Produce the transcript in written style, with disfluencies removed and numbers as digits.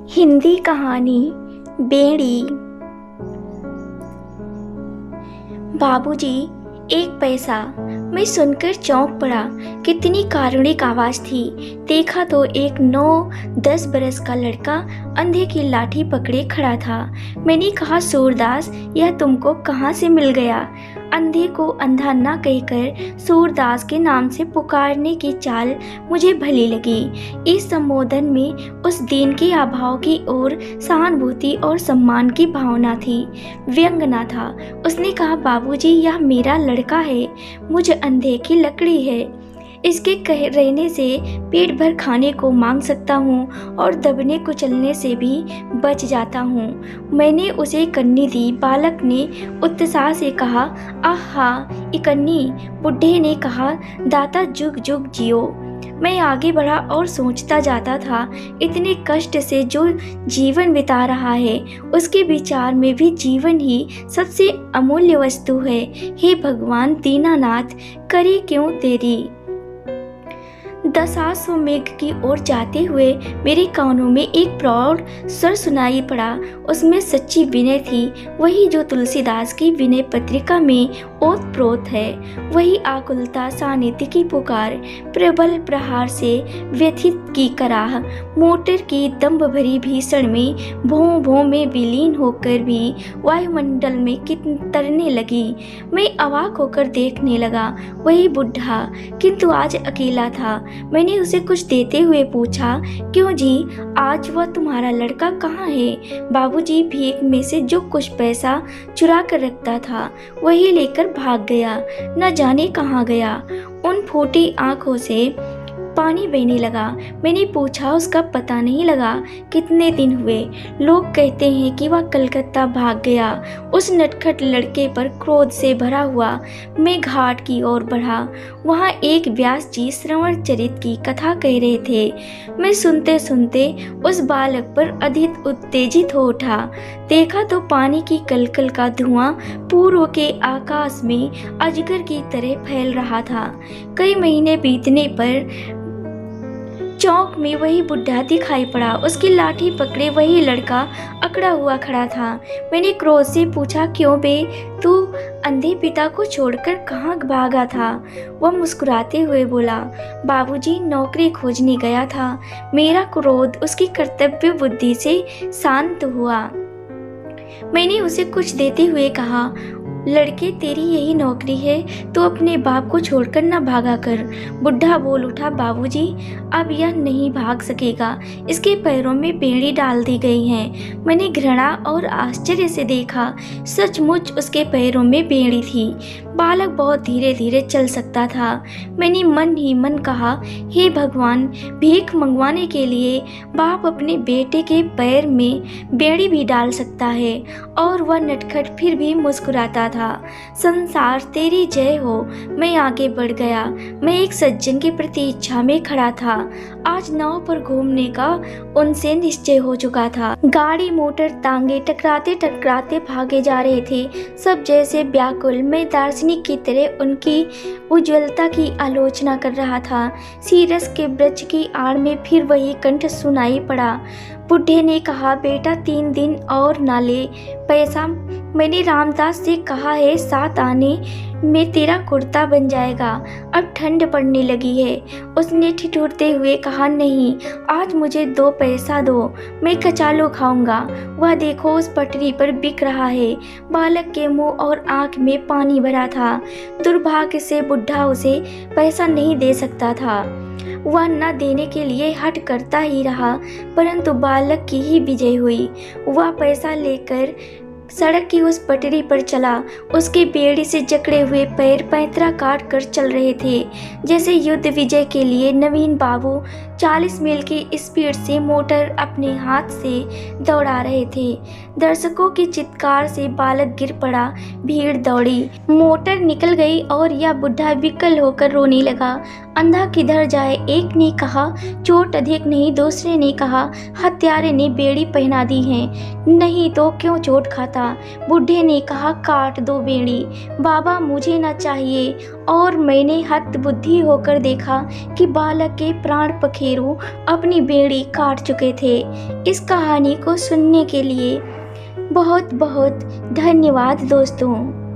हिंदी कहानी बेड़ी। बाबूजी, एक पैसा। मैं सुनकर चौंक पड़ा। कितनी कारुणिक आवाज़ थी। देखा तो एक 9-10 बरस का लड़का अंधे की लाठी पकड़े खड़ा था। मैंने कहा, सूरदास, यह तुमको कहाँ से मिल गया? अंधे को अंधा न कहकर सूरदास के नाम से पुकारने की चाल मुझे भली लगी। इस संबोधन में उस दीन के अभाव की ओर सहानुभूति और सम्मान की भावना थी, व्यंग न था। उसने कहा, बाबूजी, यह मेरा लड़का है, मुझ अंधे की लकड़ी है। इसके रहने से पेट भर खाने को मांग सकता हूँ और दबने कुचलने से भी बच जाता हूँ। मैंने उसे कन्नी दी। बालक ने उत्साह से कहा, आहा इकन्नी। बुढ़े ने कहा, दाता जुग जुग जियो। मैं आगे बढ़ा और सोचता जाता था, इतने कष्ट से जो जीवन बिता रहा है, उसके विचार में भी जीवन ही सबसे अमूल्य वस्तु है। हे भगवान दीनानाथ, करे क्यों तेरी? दशाश्व मेघ की ओर जाते हुए मेरे कानों में एक प्रौढ़ स्वर सुनाई पड़ा। उसमें सच्ची विनय थी, वही जो तुलसीदास की विनय पत्रिका में ओतप्रोत है। वही आकुलता, सानिध्य की पुकार, प्रबल प्रहार से व्यथित की कराह, मोटर की दम्भ भरी भीषण में भों भों में विलीन होकर भी वायुमंडल में तरने लगी। मैं अवाक होकर देखने लगा। वही बुढ़ा, किंतु आज अकेला था। मैंने उसे कुछ देते हुए पूछा, क्यों जी, आज वह तुम्हारा लड़का कहाँ है? बाबूजी भीख में से जो कुछ पैसा चुरा कर रखता था, वही लेकर भाग गया। न जाने कहाँ गया। उन फूटी आंखों से पानी बहने लगा। मैंने पूछा, उसका पता नहीं लगा? कितने दिन हुए? लोग कहते हैं कि वह कलकत्ता भाग गया। उस नटखट लड़के पर क्रोध से भरा हुआ मैं घाट की ओर बढ़ा। वहाँ एक व्यास जी श्रवण चरित की कथा कह रहे थे। मैं सुनते सुनते उस बालक पर अधिक उत्तेजित हो उठा। देखा तो पानी की कलकल का धुआं पूर्व के आकाश में अजगर की तरह फैल रहा था। कई महीने बीतने पर चौक में वही बुढ़ा दिखाई पड़ा। उसकी लाठी पकड़े वही लड़का अकड़ा हुआ खड़ा था। मैंने क्रोध से पूछा, क्यों बे, तू अंधे पिता को छोड़कर कहाँ भागा था? वह मुस्कुराते हुए बोला, बाबूजी, नौकरी खोजने गया था। मेरा क्रोध उसकी कर्तव्य बुद्धि से शांत हुआ। मैंने उसे कुछ देते हुए कहा, लड़के, तेरी यही नौकरी है तो अपने बाप को छोड़कर न भागा कर। बुढ़ा बोल उठा, बाबूजी, अब यह नहीं भाग सकेगा। इसके पैरों में बेड़ी डाल दी गई है। मैंने घृणा और आश्चर्य से देखा। सचमुच उसके पैरों में बेड़ी थी। बालक बहुत धीरे धीरे चल सकता था। मैंने मन ही मन कहा, हे भगवान, भीख मंगवाने के लिए बाप अपने बेटे के पैर में बेड़ी भी डाल सकता है। और वह नटखट फिर भी मुस्कुराता था। संसार तेरी जय हो। मैं आगे बढ़ गया। मैं एक सज्जन की प्रतीक्षा में खड़ा था। आज नाव पर घूमने का उनसे निश्चय हो चुका था। गाड़ी, मोटर, तांगे टकराते टकराते भागे जा रहे थे। सब जैसे व्याकुल। मैं दार्शनिक की तरह उनकी उज्ज्वलता की आलोचना कर रहा था। सीरस के वृक्ष की आड़ में फिर वही कंठ सुनाई पड़ा। बुढ़े ने कहा, बेटा, 3 दिन और ना ले पैसा। मैंने रामदास से कहा है, 7 आने में तेरा कुर्ता बन जाएगा। अब ठंड पड़ने लगी है। उसने ठिठुरते हुए कहा, नहीं, आज मुझे 2 पैसा दो, मैं कचालू खाऊंगा। वह देखो, उस पटरी पर बिक रहा है। बालक के मुंह और आंख में पानी भरा था। दुर्भाग्य से बुढ़ा उसे पैसा नहीं दे सकता था। वह न देने के लिए हट करता ही रहा, परंतु बालक की ही विजय हुई। वह पैसा लेकर सड़क की उस पटरी पर चला। उसके बेड़ी से जकड़े हुए पैर पैंतरा काट कर चल रहे थे, जैसे युद्ध विजय के लिए नवीन बाबू 40 मील की स्पीड से मोटर अपने हाथ से दौड़ा रहे थे। दर्शकों की चित्कार से बालक गिर पड़ा। भीड़ दौड़ी। मोटर निकल गई और यह बुढ़ा विकल होकर रोने लगा। अंधा किधर जाए? एक ने कहा, चोट अधिक नहीं। दूसरे ने कहा, हत्यारे ने बेड़ी पहना दी है, नहीं तो क्यों चोट खाता? बुढ़े ने कहा, काट दो बेड़ी। बाबा, मुझे न चाहिए। और मैंने हतबुद्धि होकर देखा कि बालक के प्राण पखेरु अपनी बेड़ी काट चुके थे। इस कहानी को सुनने के लिए बहुत बहुत धन्यवाद दोस्तों।